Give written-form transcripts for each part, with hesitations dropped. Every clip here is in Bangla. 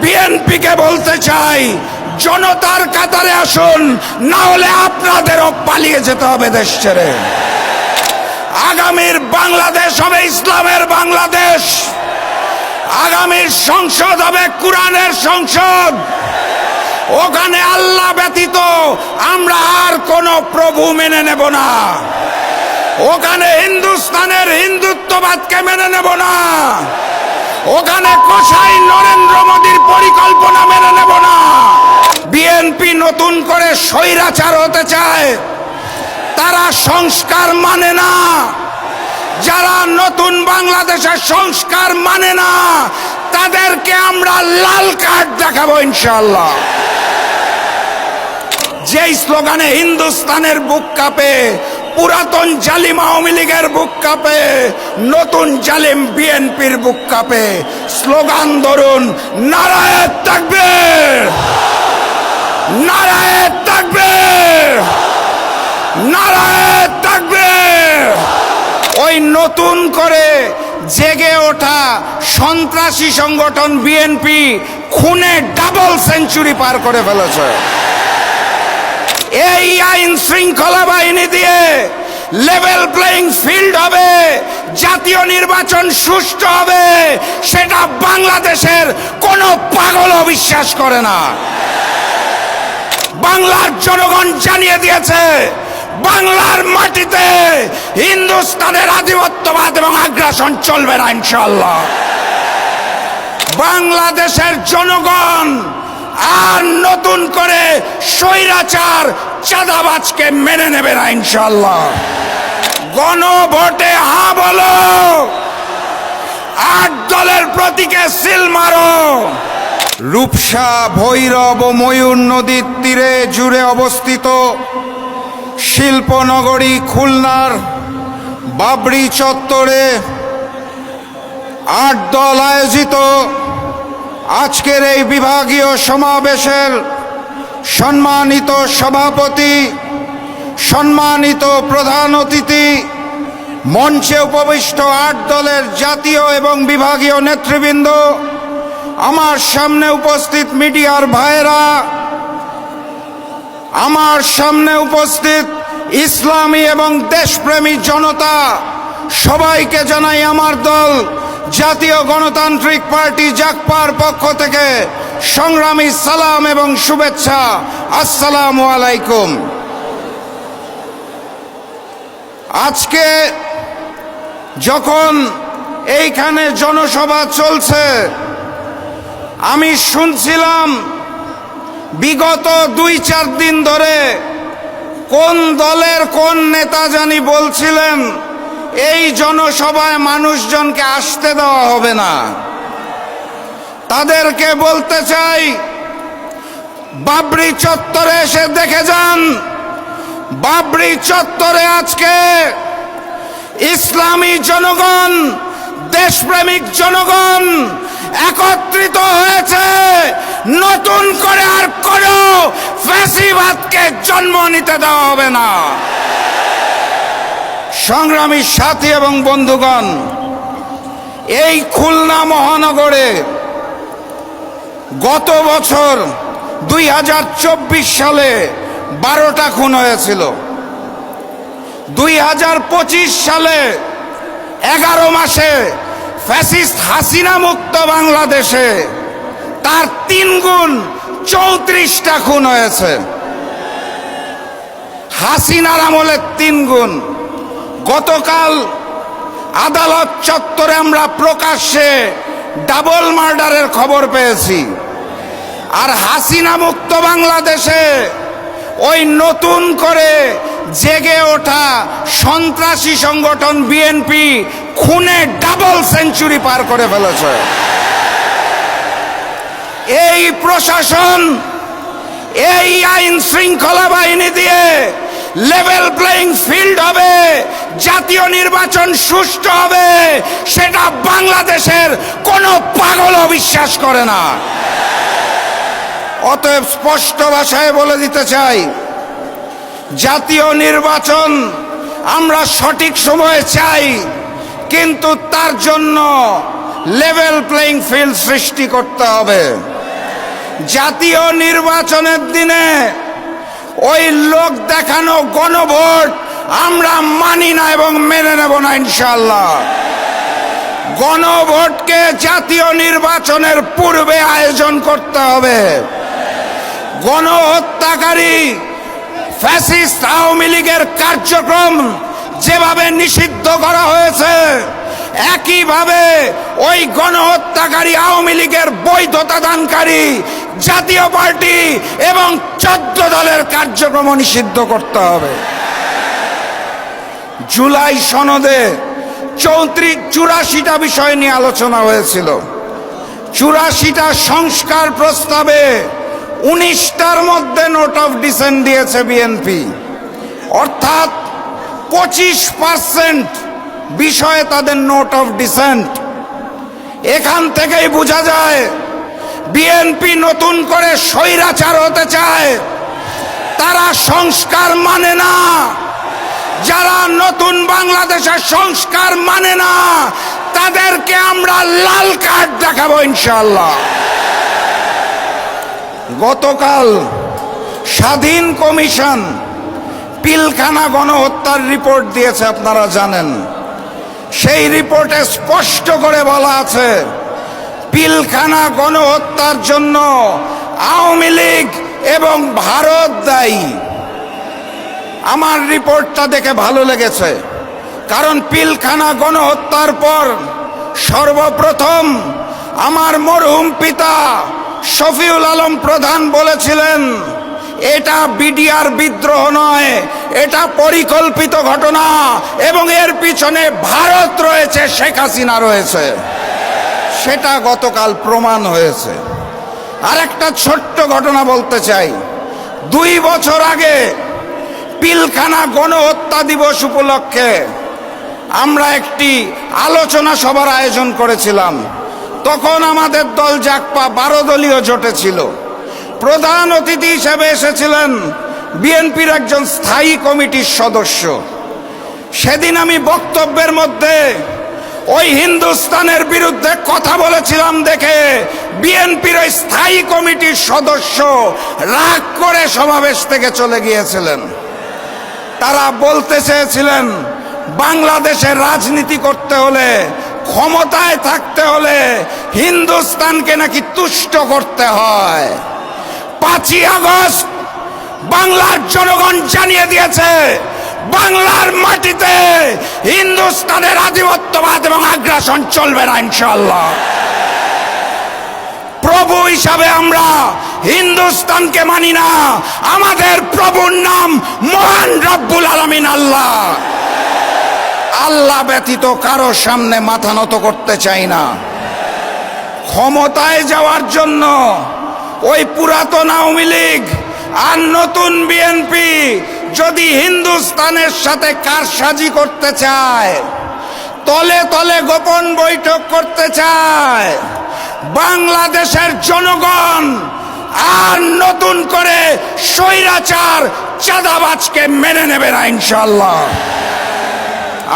বিএনপিকে বলতে চাই, জনতার কাতারে আসুন, না হলে আপনাদেরও পালিয়ে যেতে হবে দেশ ছেড়ে। আগামীর বাংলাদেশ হবে ইসলামের বাংলাদেশ। আগামীর সংসদ হবে কোরআনের সংসদ। ওখানে আল্লাহ ব্যতীত আমরা আর কোন প্রভু মেনে নেব না। ওখানে হিন্দুস্তানের হিন্দুত্ববাদকে মেনে নেব না। ওখানে কসাই নরেন্দ্র মোদীর পরিকল্পনা মেনে নেব না। বিএনপি নতুন করে স্বৈরাচার হতে চায়, তারা সংস্কার মানে না। যারা নতুন বাংলাদেশের সংস্কার মানে না, তাদেরকে আমরা লাল কার্ড দেখাবো ইনশাআল্লাহ। যেই স্লোগানে হিন্দুস্তানের বুক কাঁপে, পুরাতন জালিম আওয়ামী লীগের বুক কাঁপে, নতুন জালিম বিএনপির বুক কাঁপে। স্লোগান ধরুন, নারায়ে তাকবীর, নারায়ে তাকবীর, নারায়ে তাকবীর। ওই নতুন করে জেগে ওঠা সন্ত্রাসী সংগঠন বিএনপি খুনে ডাবল সেঞ্চুরি পার করে ফেলেছে। এই আইন শৃঙ্খলা বাহিনী দিয়ে লেভেল প্লেইং ফিল্ড হবে, জাতীয় নির্বাচন সুষ্ঠু হবে, সেটা বাংলাদেশের কোনো পাগলও বিশ্বাস করে না। বাংলার জনগণ জানিয়ে দিয়েছে, বাংলার মাটিতে হিন্দুস্তানের আধিপত্যবাদ এবং আগ্রাসন চলবে না ইনশাআল্লাহ। বাংলাদেশের জনগণ আর নতুন করে স্বৈরাচার চাঁদাবাজকে মেনে নেবে না ইনশাআল্লাহ। গণভোটে হ্যাঁ বলো, 8 দলের প্রতীকে সিল মারো। রূপসা, ভৈরব ও ময়ূর নদীর তীরে জুড়ে অবস্থিত শিল্পনগরী খুলনার বাবরি চত্বরে 8 দল আয়োজিত আজকের এই বিভাগীয় সমাবেশের সম্মানিত সভাপতি, সম্মানিত প্রধান অতিথি, মঞ্চে উপবিষ্ট 8 দলের জাতীয় এবং বিভাগীয় নেতৃবৃন্দ, আমার সামনে উপস্থিত মিডিয়ার ভাইয়েরা, আমার সামনে উপস্থিত ইসলামী এবং দেশপ্রেমী জনতা, সবাইকে জানাই আমার দল জাতীয় গণতান্ত্রিক পার্টি জাগপার পক্ষ থেকে সংগ্রামী সালাম এবং শুভেচ্ছা। আসসালামু আলাইকুম। আজকে যখন এইখানে জনসভা চলছে, আমি শুনছিলাম বিগত 2-4 দিন ধরে কোন দলের কোন নেতা জানি বলছিলেন এই জনসভায় মানুষজনকে আসতে দেওয়া হবে না। তাদেরকে বলতে চাই, বাবরি চত্বরে এসে দেখে যান, বাবরি চত্বরে আজকে ইসলামী জনগণ, দেশপ্রেমিক জনগণ একত্রিত হয়েছে। নতুন করে আর কোনো ফ্যাসিবাদকে জন্ম নিতে দেওয়া হবে না। সংগ্রামী সাথী এবং বন্ধুগণ, এই খুলনা মহানগরে গত বছর 2024 সালে 12টা খুন হয়েছিল। 2025 সালে 11 মাসে ফ্যাসিস্ট হাসিনা মুক্ত বাংলাদেশে তার 3 গুণ 34টা খুন হয়েছে। হাসিনার আমলে 3 গুণ। গতকাল আদালত চত্বরে আমরা প্রকাশ্যে ডাবল মার্ডারের খবর পেয়েছি। আর হাসিনা মুক্ত বাংলাদেশে ওই নতুন করে জেগে ওঠা সন্ত্রাসী সংগঠন বিএনপি খুনে ডাবল সেঞ্চুরি পার করে ফেলেছে। এই প্রশাসন, এই আইন শৃঙ্খলা বাহিনী দিয়ে লেভেল প্লেইং ফিল্ড হবে, জাতীয় নির্বাচন সুষ্ঠু হবে, সেটা বাংলাদেশের কোনো পাগলও বিশ্বাস করে না। অতএব স্পষ্ট ভাষায় বলে দিতে চাই, জাতীয় নির্বাচন আমরা সঠিক সময়ে চাই, কিন্তু তার জন্য লেভেল প্লেইং ফিল্ড সৃষ্টি করতে হবে। জাতীয় নির্বাচনের দিনে ওই লোক দেখানো গণভোট আমরা মানি না এবং মেনে নেব না ইনশাআল্লাহ। গণভোটকে জাতীয় নির্বাচনের পূর্বে আয়োজন করতে হবে। গণহত্যাকারী ফ্যাসিস্ট আওয়ামী লীগের কার্যক্রম যেভাবে নিষিদ্ধ করা হয়েছে, একইভাবে ওই গণহত্যাকারী আওয়ামী লীগের বৈধতা দানকারী জাতীয় পার্টি এবং 14 দলের কার্যক্রম নিষিদ্ধ করতে হবে। জুলাই সনদে 84টা বিষয় নিয়ে আলোচনা হয়েছিল। 84টা সংস্কার প্রস্তাবে 19টার মধ্যে নোট অফ ডিসেন্ট দিয়েছে বিএনপি, অর্থাৎ 25% বিষয়ে তাদের নোট অফ ডিসেন্ট। এখান থেকেই বোঝা যায় বিএনপি নতুন করে স্বৈরাচার হতে চায়, তারা সংস্কার মানে না। যারা নতুন বাংলাদেশের সংস্কার মানে না তাদেরকে আমরা লাল কার্ড দেখাবো ইনশাআল্লাহ। গতকাল স্বাধীন কমিশন পিলখানা গণহত্যার রিপোর্ট দিয়েছে, আপনারা জানেন। সেই রিপোর্টে স্পষ্ট করে বলা আছে পিলখানা গণহত্যার জন্য আওয়ামী লীগ এবং ভারত দায়ী। আমার রিপোর্টটা দেখে ভালো লেগেছে, কারণ পিলখানা গণহত্যার পর সর্বপ্রথম আমার মরহুম পিতা শফিউল আলম প্রধান বলেছিলেন এটা বিডিআর বিদ্রোহ নয়, এটা পরিকল্পিত ঘটনা এবং এর পিছনে ভারত রয়েছে, শেখ হাসিনা রয়েছে। সেটা গতকাল প্রমাণ হয়েছে। আর একটা ছোট্ট ঘটনা বলতে চাই। 2 বছর আগে পিলখানা গণহত্যা দিবস উপলক্ষে আমরা একটি আলোচনা সভার আয়োজন করেছিলাম। তখন আমাদের দল জাগপা 12 দলীয় জোটে ছিল। প্রধান অতিথি হিসেবে এসেছিলেন বিএনপির একজন স্থায়ী কমিটির সদস্য। সেদিন আমি বক্তব্যের মধ্যে ওই হিন্দুস্তানের বিরুদ্ধে কথা বলেছিলাম দেখে বিএনপির ওই স্থায়ী কমিটির সদস্য রাগ করে সমাবেশ থেকে চলে গিয়েছিলেন। তারা বলতে চেয়েছিলেন বাংলাদেশের রাজনীতি করতে হলে, ক্ষমতায় থাকতে হলে হিন্দুস্তানকে নাকি তুষ্ট করতে হয়। 5ই আগস্ট বাংলার জনগণ জানিয়ে দিয়েছে বাংলার মাটিতে হিন্দুস্তানের আধিপত্যবাদ এবং আগ্রাসন চলবে না ইনশাআল্লাহ। প্রভু হিসাবে আমরা হিন্দুস্তানকে মানি না, আমাদের প্রভুর নাম মহান রব্বুল আলামিন আল্লাহ। আল্লাহ ব্যতীত কারো সামনে মাথা নত করতে চাই না। ক্ষমতায় যাওয়ার জন্য ওই পুরাতন আওয়ামী লীগ আর নতুন বিএনপি যদি হিন্দুস্তানের সাথে কারসাজি করতে চায়, তলে তলে গোপন বৈঠক করতে চায়, বাংলাদেশের জনগণ আর নতুন করে স্বৈরাচার চাঁদাবাজকে মেনে নেবে না ইনশাআল্লাহ।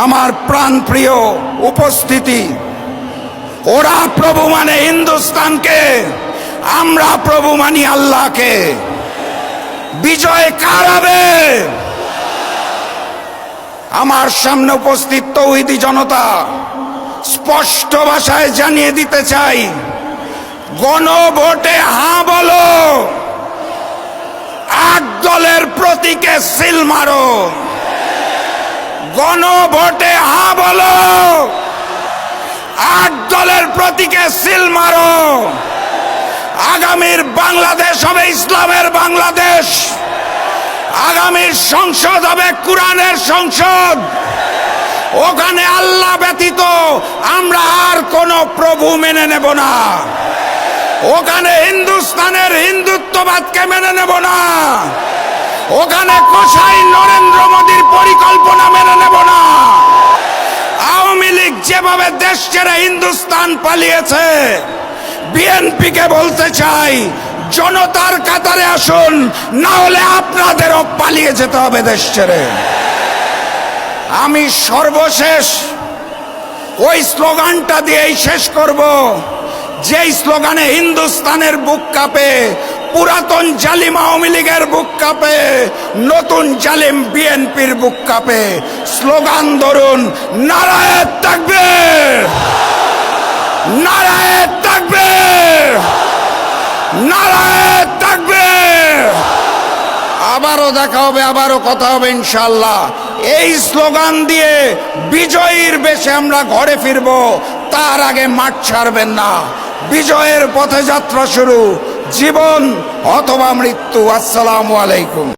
আমার প্রাণপ্রিয় উপস্থিতি, ওরা প্রভু মানে হিন্দুস্তানকে, আমরা প্রভু মানি আল্লাহকে। বিজয় কার হবে? আমার সামনে উপস্থিত তৌহিদি জনতা, স্পষ্ট ভাষায় জানিয়ে দিতে চাই, গণভোটে হ্যাঁ বলো, 8 দলের প্রতীকে সিল মারো। গণভোটে হ্যাঁ বলো, 8 দলের প্রতীকে সিল মারো। আগামীর বাংলাদেশ হবে ইসলামের বাংলাদেশ। আগামীর সংসদ হবে কোরআনের সংসদ। ওখানে আল্লাহ ব্যতীত আমরা আর কোন প্রভু মেনে নেব না। ওখানে হিন্দুস্তানের হিন্দুত্ববাদকে মেনে নেব না। ওখানে কোষাই নরেন্দ্র মোদীর পরিকল্পনা মেনে নেব না। আওয়ামী লীগ যেভাবে দেশ ছেড়ে হিন্দুস্তান পালিয়েছে, বিএনপিকে বলতে চাই জনতার কাতারে আসুন, না হলে আপনাদেরও পালিয়ে যেতে হবে দেশ ছেড়ে। আমি সর্বশেষ ওই স্লোগানটা দিয়েই শেষ করব, যেই স্লোগানে হিন্দুস্তানের বুক কাঁপে, পুরাতন জালিম আওয়ামী লীগের বুক কাঁপে, নতুন জালিম বিএনপির বুক কাঁপে। স্লোগান ধরুন, নারায়ে তাকবীর, নারায়ে তাকবীর, নারায়ে তাকবীর। আবারও দেখা হবে, আবারও কথা হবে ইনশাআল্লাহ। এই স্লোগান দিয়ে বিজয়ীর বেশে আমরা ঘরে ফিরব, তার আগে মাঠ ছাড়বেন না। বিজয়ের পথে যাত্রা শুরু, জীবন অথবা মৃত্যু। আসসালামু আলাইকুম।